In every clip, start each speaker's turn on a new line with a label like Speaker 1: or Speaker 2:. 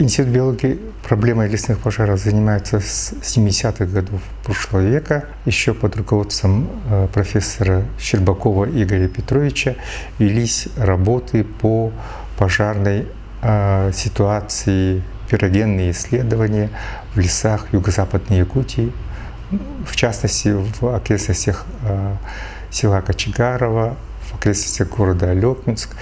Speaker 1: Институт биологии проблемой лесных пожаров занимается с 70-х годов прошлого века. Еще под руководством профессора Щербакова Игоря Петровича велись работы по пожарной ситуации, пирогенные исследования в лесах Юго-Западной Якутии, в частности в окрестностях села Кочегарово, в окрестностях города Алекминск.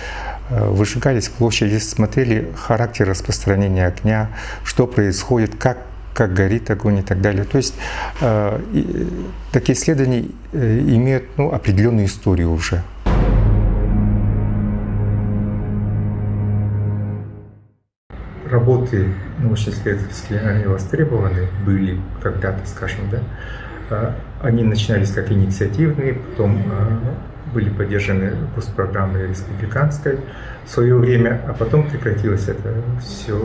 Speaker 1: Выжигались площади, смотрели характер распространения огня, что происходит, как горит огонь и так далее. То есть такие исследования имеют определенную историю уже. Работы научно-исследовательские, они востребованы были когда-то, скажем, да. Они начинались как инициативные, потом были поддержаны госпрограммой республиканской в свое время, а потом прекратилось это все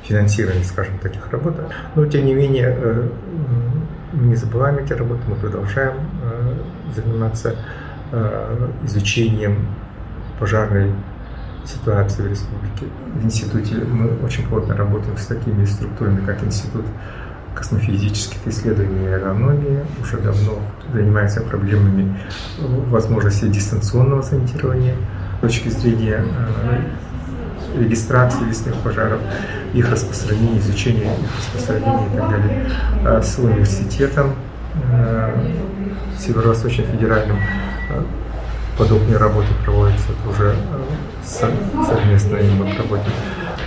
Speaker 1: финансирование, скажем, таких работ. Но тем не менее мы не забываем эти работы, мы продолжаем заниматься изучением пожарной ситуации в республике. В институте мы очень плотно работаем с такими структурами, как Институт космофизических исследований и аэрономии, уже давно занимается проблемами возможности дистанционного зондирования с точки зрения регистрации лесных пожаров, их распространения, изучения их распространения и так далее. С университетом Северо-Восточным федеральным подобные работы проводятся уже совместно и мы проводим.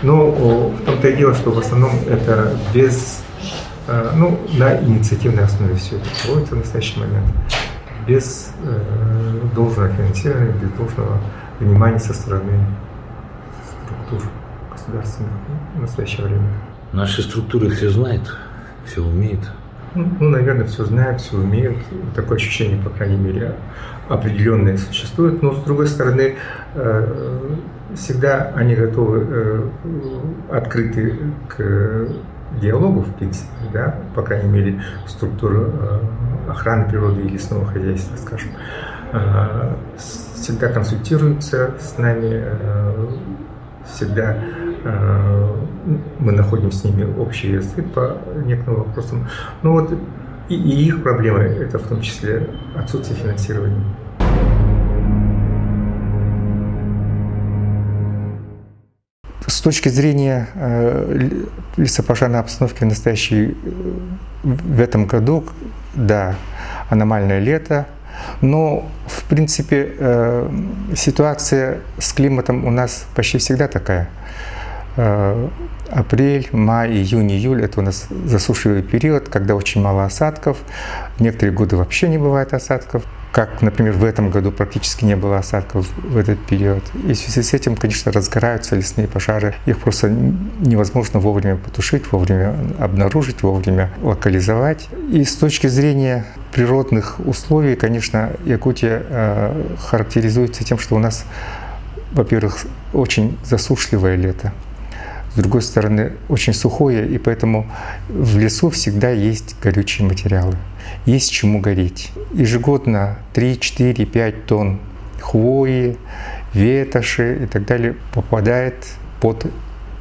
Speaker 1: Но в том-то и дело, что в основном это на инициативной основе все это проводится в настоящий момент, без должного финансирования, без должного внимания со стороны структур государственных в настоящее время.
Speaker 2: Наши структуры все знают, все умеют.
Speaker 1: Наверное, все знают, все умеют. Такое ощущение, по крайней мере, определенное существует. Но, с другой стороны, всегда они готовы, открыты к диалогу, в принципе, да, по крайней мере, структура охраны природы и лесного хозяйства, скажем, всегда консультируются с нами, всегда мы находим с ними общий язык по некоторым вопросам. Но вот и их проблема – это в том числе отсутствие финансирования. С точки зрения лесопожарной обстановки в этом году, да, аномальное лето, но в принципе ситуация с климатом у нас почти всегда такая. Апрель, май, июнь, июль – это у нас засушливый период, когда очень мало осадков. Некоторые годы вообще не бывает осадков, как, например, в этом году практически не было осадков в этот период. И в связи с этим, конечно, разгораются лесные пожары. Их просто невозможно вовремя потушить, вовремя обнаружить, вовремя локализовать. И с точки зрения природных условий, конечно, Якутия характеризуется тем, что у нас, во-первых, очень засушливое лето. С другой стороны, очень сухое, и поэтому в лесу всегда есть горючие материалы. Есть чему гореть. Ежегодно 3, 4, 5 тонн хвои, ветоши и так далее попадает под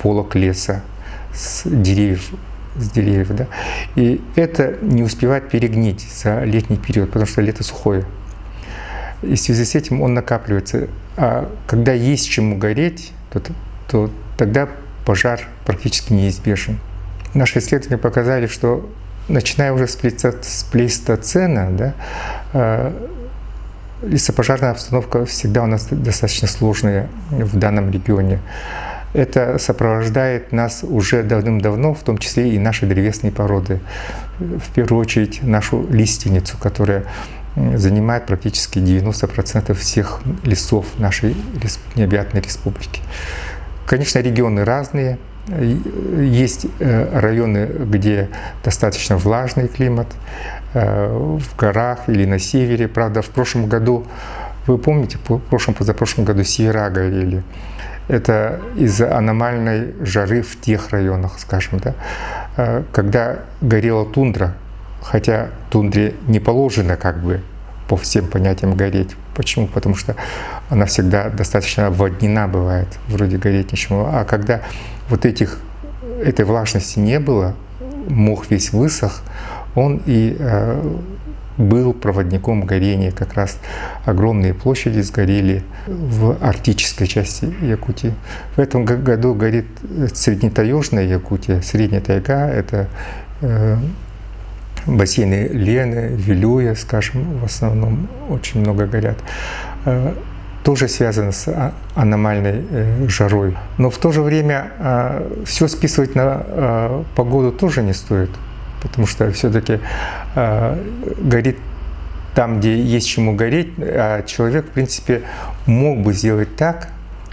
Speaker 1: полог леса с деревьев. Да? И это не успевает перегнить за летний период, потому что лето сухое. И в связи с этим он накапливается. А когда есть чему гореть, то тогда пожар практически неизбежен. Наши исследования показали, что начиная уже с плейстоцена, да, лесопожарная обстановка всегда у нас достаточно сложная в данном регионе. Это сопровождает нас уже давным-давно, в том числе и наши древесные породы. В первую очередь нашу лиственницу, которая занимает практически 90% всех лесов нашей необъятной республики. Конечно, регионы разные. Есть районы, где достаточно влажный климат, в горах или на севере. Правда, в прошлом году, вы помните, позапрошлом году севера горели. Это из-за аномальной жары в тех районах, скажем, да, когда горела тундра, хотя тундре не положено по всем понятиям гореть. Почему? Потому что она всегда достаточно обводнена бывает, вроде гореть ничего. А когда вот этих этой влажности не было, мох весь высох, он и был проводником горения. Как раз огромные площади сгорели в арктической части Якутии. В этом году горит среднетаежная Якутия. Средняя тайга — это бассейны Лены, Вилюя, скажем, в основном очень много горят. Тоже связано с аномальной жарой. Но в то же время все списывать на погоду тоже не стоит, потому что все-таки горит там, где есть чему гореть, а человек, в принципе, мог бы сделать так,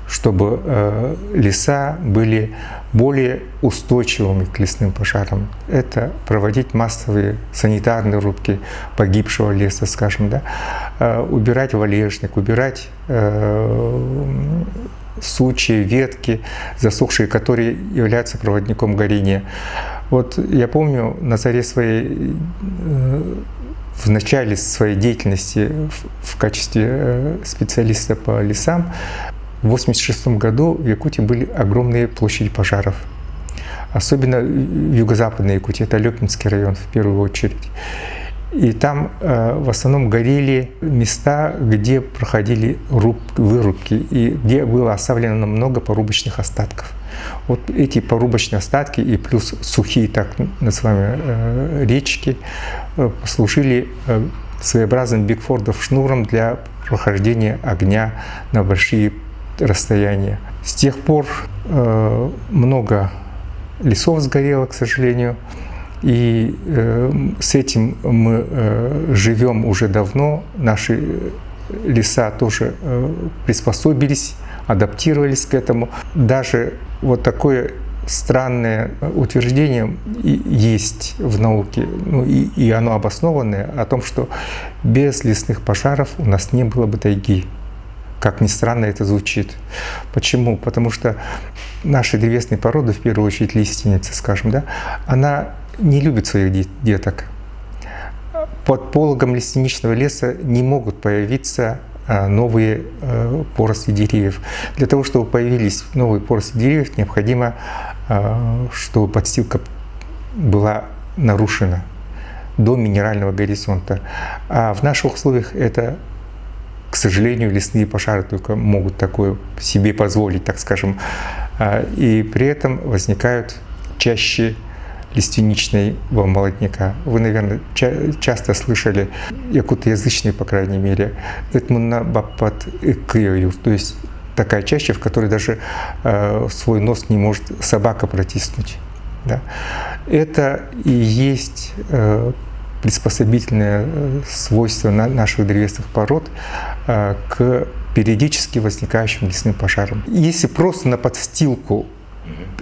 Speaker 1: чтобы леса были более устойчивыми к лесным пожарам. Это проводить массовые санитарные рубки погибшего леса, скажем, да, убирать валежник, убирать сучья, ветки, засохшие, которые являются проводником горения. Вот я помню, на заре своей, в начале своей деятельности в качестве специалиста по лесам, в 1986 году в Якутии были огромные площади пожаров. Особенно в юго-западной Якутии, это Лёпинский район в первую очередь. И там в основном горели места, где проходили вырубки и где было оставлено много порубочных остатков. Вот эти порубочные остатки и плюс сухие так называемые речки послужили своеобразным Бигфордов шнуром для прохождения огня на большие расстояния. С тех пор много лесов сгорело, к сожалению, и с этим мы живем уже давно. Наши леса тоже приспособились, адаптировались к этому. Даже вот такое странное утверждение есть в науке, ну, и оно обоснованное, о том, что без лесных пожаров у нас не было бы тайги. Как ни странно это звучит. Почему? Потому что наши древесные породы, в первую очередь лиственница, скажем, да, она не любит своих деток. Под пологом лиственничного леса не могут появиться новые поросты деревьев. Для того, чтобы появились новые поросты деревьев, необходимо, чтобы подстилка была нарушена до минерального горизонта. А в наших условиях это, к сожалению, лесные пожары только могут такое себе позволить, так скажем. И при этом возникают чаще лиственничного молодняка. Вы, наверное, часто слышали, якутоязычные, по крайней мере, этмунабапат икыю, то есть такая чаща, в которой даже свой нос не может собака протиснуть. Да. Это и есть приспособительное свойство наших древесных пород к периодически возникающим лесным пожарам. Если просто на подстилку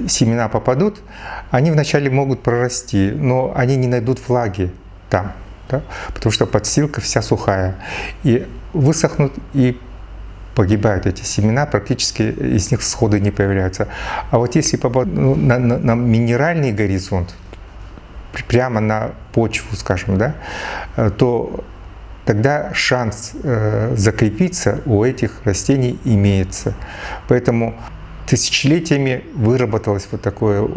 Speaker 1: семена попадут, они вначале могут прорасти, но они не найдут влаги там, да, потому что подстилка вся сухая. И высохнут, и погибают эти семена, практически из них всходы не появляются. А вот если попадут на минеральный горизонт, прямо на почву, скажем, да, то тогда шанс закрепиться у этих растений имеется. Поэтому тысячелетиями выработалось вот такое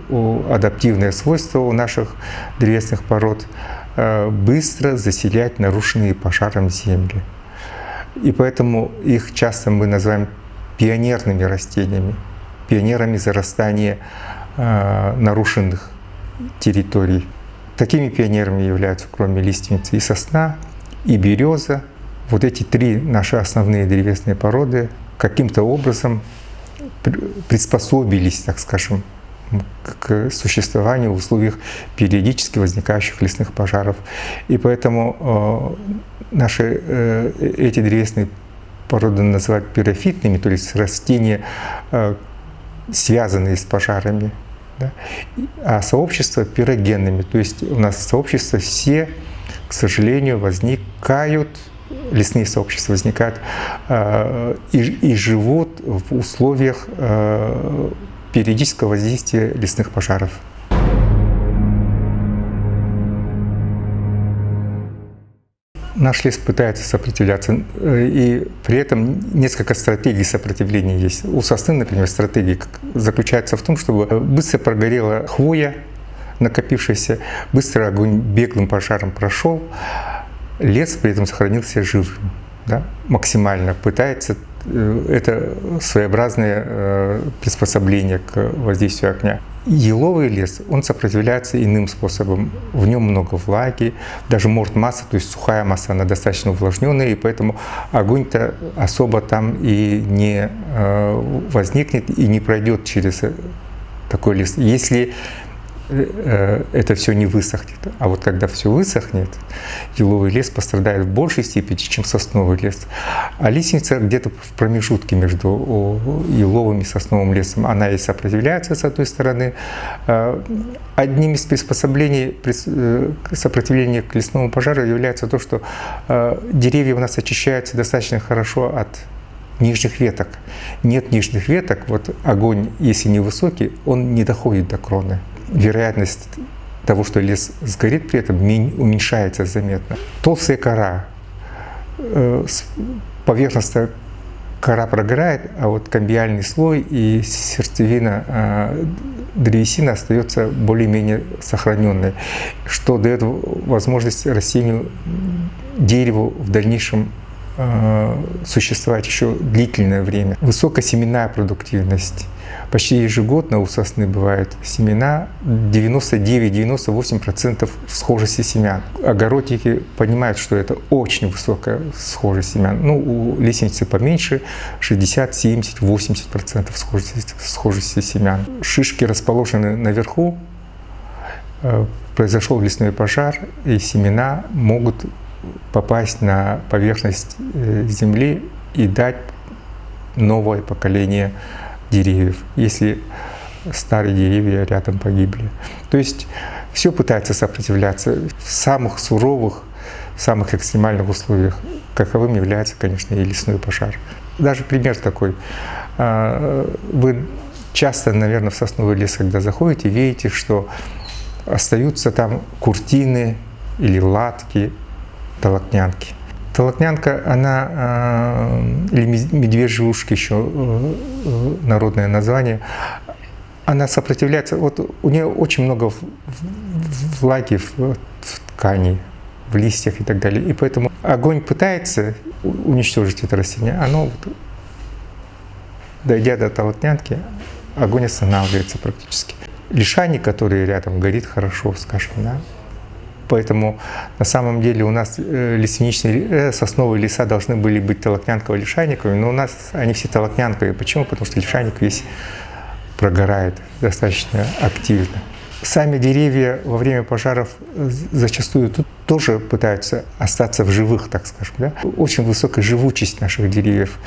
Speaker 1: адаптивное свойство у наших древесных пород быстро заселять нарушенные пожаром земли. И поэтому их часто мы называем пионерными растениями, пионерами зарастания нарушенных территорий. Такими пионерами являются, кроме лиственницы, и сосна, и береза. Вот эти три наши основные древесные породы каким-то образом приспособились, так скажем, к существованию в условиях периодически возникающих лесных пожаров. И поэтому эти древесные породы называют пирофитными, то есть растения, связанные с пожарами. Да? А сообщества пирогенными, то есть у нас сообщества все, к сожалению, возникают, лесные сообщества возникают и живут в условиях периодического воздействия лесных пожаров. Наш лес пытается сопротивляться, и при этом несколько стратегий сопротивления есть. У сосны, например, стратегия заключается в том, чтобы быстро прогорела хвоя, накопившаяся, быстро огонь беглым пожаром прошел, лес при этом сохранился живым, да, максимально пытается. Это своеобразное приспособление к воздействию огня. Еловый лес, он сопротивляется иным способом. В нем много влаги, даже морд-масса, то есть сухая масса, она достаточно увлажненная, и поэтому огонь-то особо там и не возникнет, и не пройдет через такой лес, если это все не высохнет. А вот когда все высохнет, еловый лес пострадает в большей степени, чем сосновый лес. А лиственница где-то в промежутке между еловым и сосновым лесом. Она и сопротивляется с одной стороны. Одним из приспособлений сопротивления к лесному пожару является то, что деревья у нас очищаются достаточно хорошо от нижних веток. Нет нижних веток, вот огонь, если не высокий, он не доходит до кроны. Вероятность того, что лес сгорит при этом, уменьшается заметно. Толстая кора, поверхностная кора прогорает, а вот камбиальный слой и сердцевина древесины остается более-менее сохраненной, что дает возможность растению, дереву в дальнейшем существовать еще длительное время. Высокосеменная продуктивность. Почти ежегодно у сосны бывают семена 99-98% схожести семян. Огородники понимают, что это очень высокая схожесть семян. Ну, у лиственницы поменьше, 60-70-80% схожести семян. Шишки расположены наверху, произошел лесной пожар, и семена могут попасть на поверхность земли и дать новое поколение деревьев, если старые деревья рядом погибли. То есть все пытается сопротивляться в самых суровых, в самых экстремальных условиях, каковым является, конечно, и лесной пожар. Даже пример такой. Вы часто, наверное, в сосновый лес, когда заходите, видите, что остаются там куртины или латки, толокнянки. Толокнянка, она, или медвежьи ушки еще народное название, она сопротивляется, вот у нее очень много влаги в ткани, в листьях и так далее. И поэтому огонь пытается уничтожить это растение, оно, вот, дойдя до толокнянки, огонь останавливается практически. Лишайник, который рядом, горит хорошо, скажем, да. Поэтому на самом деле у нас лиственничные, сосновые леса должны были быть толокнянково-лишайниковыми, но у нас они все толокнянковые. Почему? Потому что лишайник весь прогорает достаточно активно. Сами деревья во время пожаров зачастую тут тоже пытаются остаться в живых, так скажем. Да? Очень высокая живучесть наших деревьев.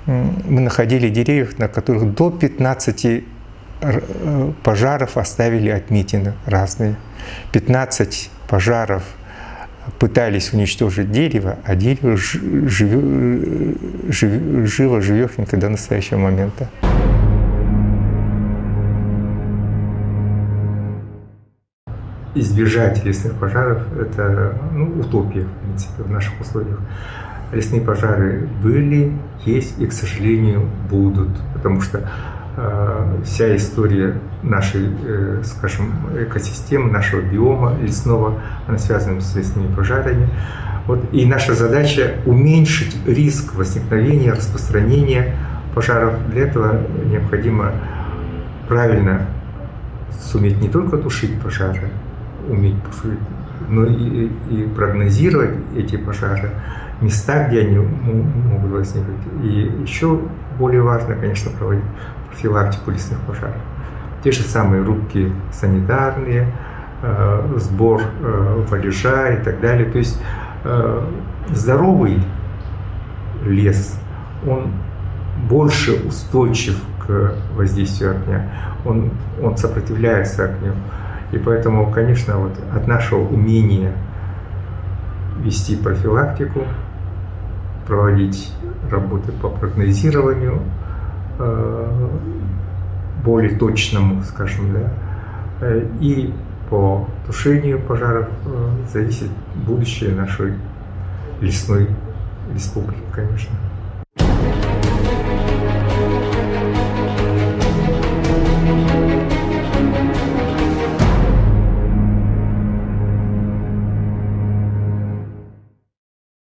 Speaker 1: Мы находили деревьев, на которых до 15 пожаров оставили отметины разные. 15 пожаров пытались уничтожить дерево, а дерево живо живехненько до настоящего момента. Избежать лесных пожаров – это утопия, в принципе, в наших условиях. Лесные пожары были, есть и, к сожалению, будут, потому что вся история нашей, скажем, экосистемы, нашего биома лесного, она связана с лесными пожарами. Вот, и наша задача уменьшить риск возникновения, распространения пожаров. Для этого необходимо правильно суметь не только тушить пожары, уметь тушить, но и прогнозировать эти пожары, места, где они могут возникнуть. И еще более важно, конечно, проводить профилактику лесных пожаров. Те же самые рубки санитарные, сбор валежа и так далее. То есть здоровый лес, он больше устойчив к воздействию огня, он сопротивляется огню. И поэтому, конечно, вот от нашего умения вести профилактику, проводить работы по прогнозированию, более точному, скажем, да, и по тушению пожаров зависит будущее нашей лесной республики, конечно.